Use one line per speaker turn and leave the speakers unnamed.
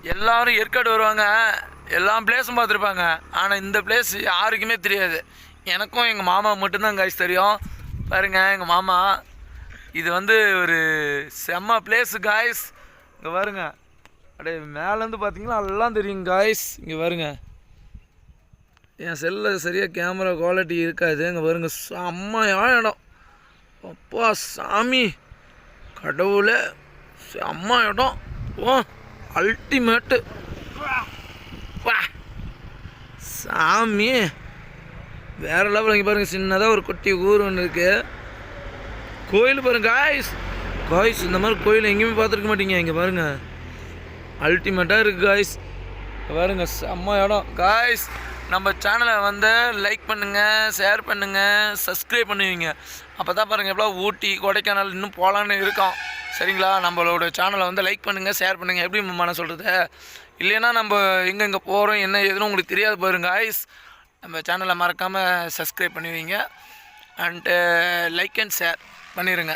எல்லோரும் ஏற்காடு வருவாங்க, எல்லா பிளேஸும் பார்த்துருப்பாங்க. ஆனால் இந்த பிளேஸ் யாருக்குமே தெரியாது. எனக்கும் எங்கள் மாமா மட்டும்தான் காய்ஸ் தெரியும். பாருங்கள் எங்கள் மாமா, இது வந்து ஒரு செம்ம பிளேஸு காய்ஸ். இங்கே பாருங்க, அப்படியே மேலேருந்து பார்த்தீங்கன்னா எல்லாம் தெரியும் காய்ஸ். இங்கே பாருங்க, என் செல்லில் சரியாக கேமரா குவாலிட்டி இருக்காது. இங்கே பாருங்க, செம்மையான இடம். அப்பா சாமி கடவுளே, செம்ம இடம். ஓ அல்டிமேட்டு வா சாமி, வேறு லெவல். இங்கே பாருங்கள், சின்னதாக ஒரு குட்டி ஊர் ஒன்று இருக்குது. கோயில் பாருங்க காய்ஸ். காய்ஸ் இந்த மாதிரி கோயில் எங்கேயுமே பார்த்துருக்க மாட்டீங்க. இங்கே பாருங்கள், அல்டிமேட்டாக இருக்குது காய்ஸ். பாருங்க செம்ம இடம் காய்ஸ். நம்ம சேனலை வந்து லைக் பண்ணுங்கள், ஷேர் பண்ணுங்கள், சப்ஸ்கிரைப் பண்ணுவீங்க. அப்போ தான் பாருங்கள் எவ்வளோ ஊட்டி கொடைக்கானல் இன்னும் போகலான்னு இருக்கோம். சரிங்களா? நம்மளோட சேனலை வந்து லைக் பண்ணுங்கள், ஷேர் பண்ணுங்கள். எப்படி நான் சொல்கிறது? இல்லைன்னா நம்ம எங்கெங்கே போகிறோம் என்ன எதுன்னு உங்களுக்கு தெரியாது பாருங்க காய்ஸ். நம்ம சேனலை மறக்காமல் சப்ஸ்கிரைப் பண்ணுவீங்க அண்டு லைக் அண்ட் ஷேர் பண்ணிடுங்க.